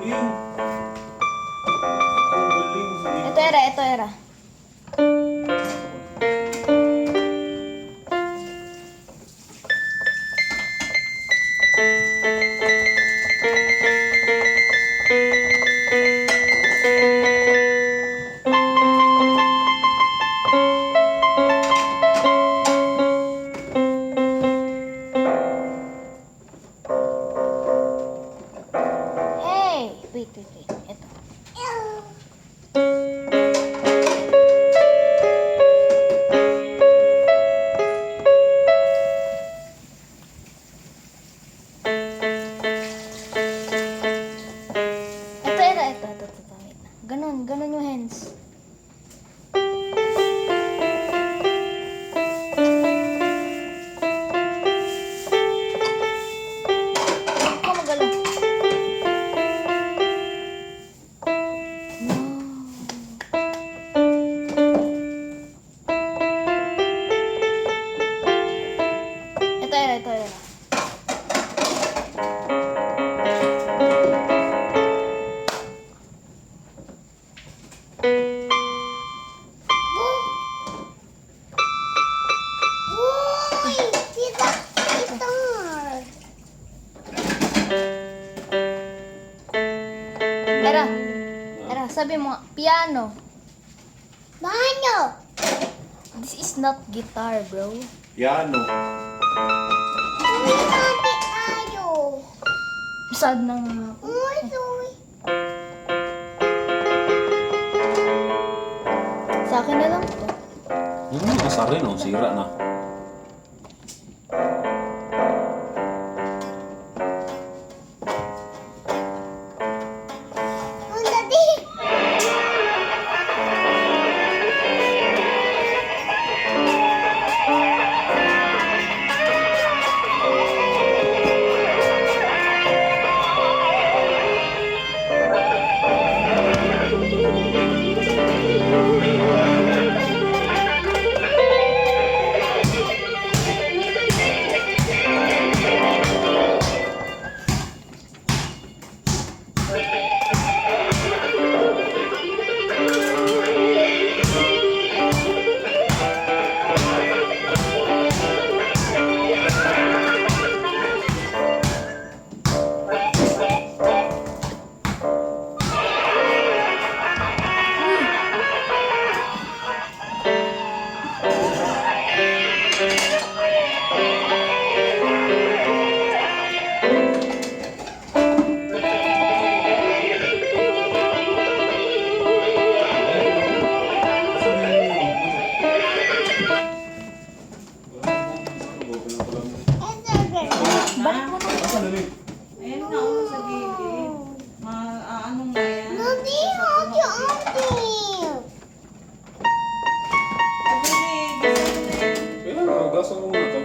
galing. Ang galing. Ito era, ito era. Hey! Wait. Ito. Ito era, ito. Wait na. Ganun yung hands. Ako magaling. Ito era. Uy! Kita! Ito! Era, sabi mo, piano. Mano! This is not guitar, bro. Piano. Uy, mati tayo! Sad na nga ako. Uy! Sa akin na lang to. Yung isa rin, oh. Sira na. Ang dati! Ayan nga, ulo sa gilid. Ano nga yan? Dati, hati, hati! Kaya, gasan mo muna.